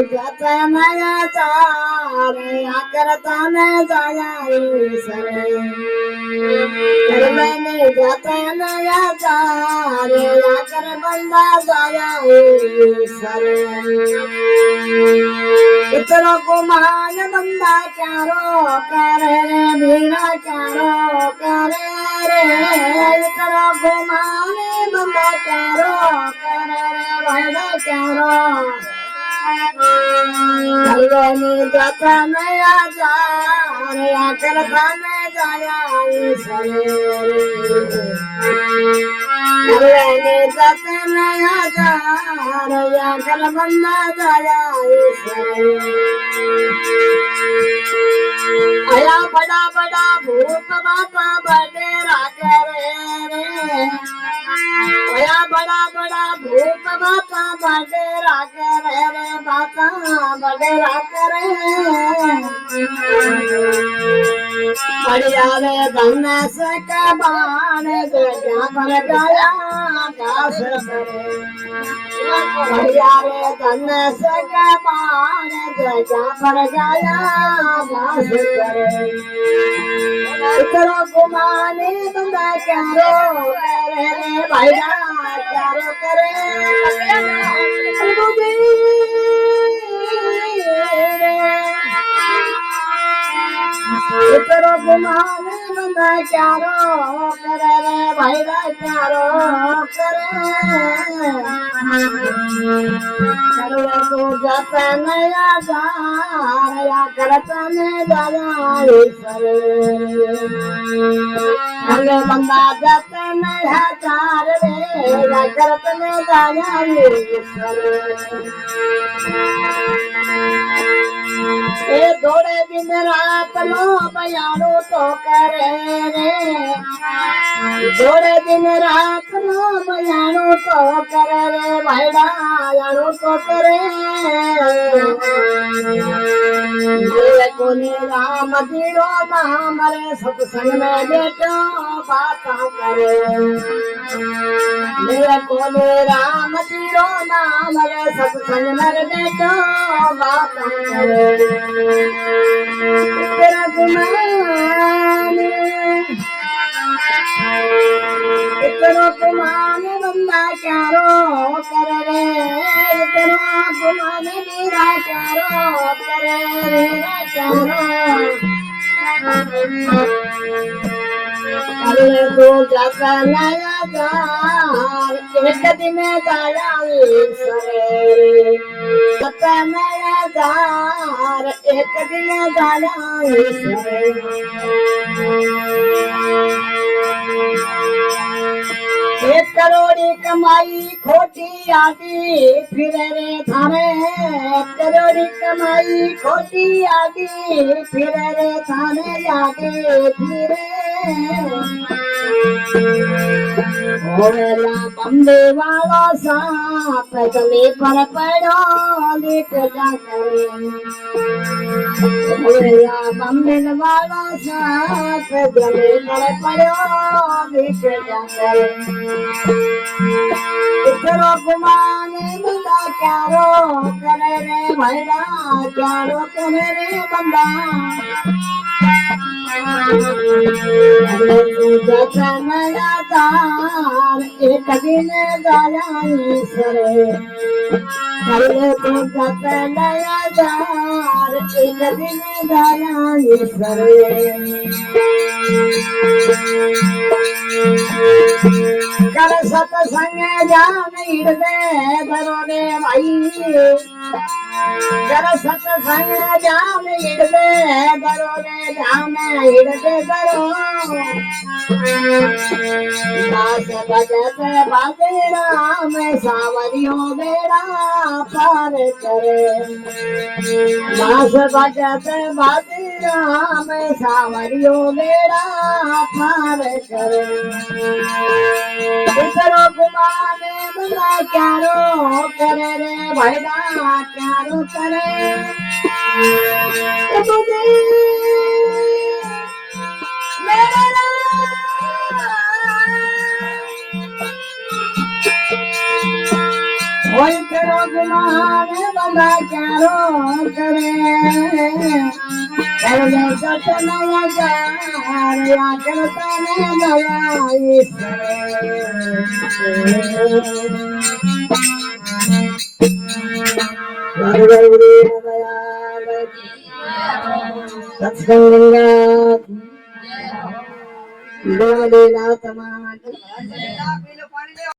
जाता नया चारे या करता न जाया सरे कर मैंने जाता नया चारे या कर बंदा जाया सरे इतरो को मान बंदा चारो करे रे भीड़ा चारो करे रे इतरो को मान बंदा चारो करे रे भीड़ा चारो कलनी जाता नया जा रे करता न जाया सरे कलनी जाता नया जा रे कर बंदा जाया सरे आया बड़ा बड़ा भूत बाबा बडेरा करे रे आया बड़ा बड़ा भूत बाबा बडेरा करे रे बाबा बडेरा करे बढ़िया रे धन से कबान जगह पर गया दास करे बढ़िया रे धन से कबान जगह पर गया दास करे इतरो गुमाने बंदा चारो करे रे भाईरा चारो करे इतरो गुमाने बंदा चारो करे रे भाईरा चारो करे तो जाता नया जार या करता न जाया सरे अरे बंदा जाता नया जार रे या करता न जाया सरे ए थोड़े दिन रात लो बयानो तो करे रे थोड़े दिन रात लो बयानो तो करे रे भाईड़ा यानो तो करे कोनी राम जीरो नाम रे सत्संग में बैठो बाता करे मेरे कोनी राम जीरो नाम रे सत्संग में बैठो बाता करे तेरा गुमान इतरो गुमान बंदा चारो करे रे इतरो गुमान मेरा चारो करे मेरा चारो अरे तो जाता नया जार एक दिन जाया सरे जाता नया जार एक दिन जाया सरे एक करोड़ी कमाई खोटी आदि फिर रे थारे एक करोड़ी कमाई खोटी आदि फिर रे थारे आगे फिरे होवेला बम्बे वाला सांप जमी पर पड़ो लिट जा करे होवेला बम्बे वाला सांप जमी पर पड़ो लिट जा करे इतरो गुमाने बंदा चारो करे रे भाईड़ा चारो करे रे बंदा जाता नया जार एक दिन जाया सरे अरे तो जाता नया जार एक दिन जाया सरे कर सत्संग जान हिड़दे दरोने भाई कर सत्संग जान हिड़दे दरोने ध्यान हिड़दे दरो दास भगत बाजे राम सावरियो बेड़ा पार करे दास भगत बाजे राम सावरियो बेड़ा पार करे इतरो गुमाने बंदा चारो करे रे भाईड़ा चारो करे होई करो ગુમાને બંધા ચારો કરે કરલે સતનયા ચારયા કરતાને દયાઈ સત્સંગા દેવલીલા તમારા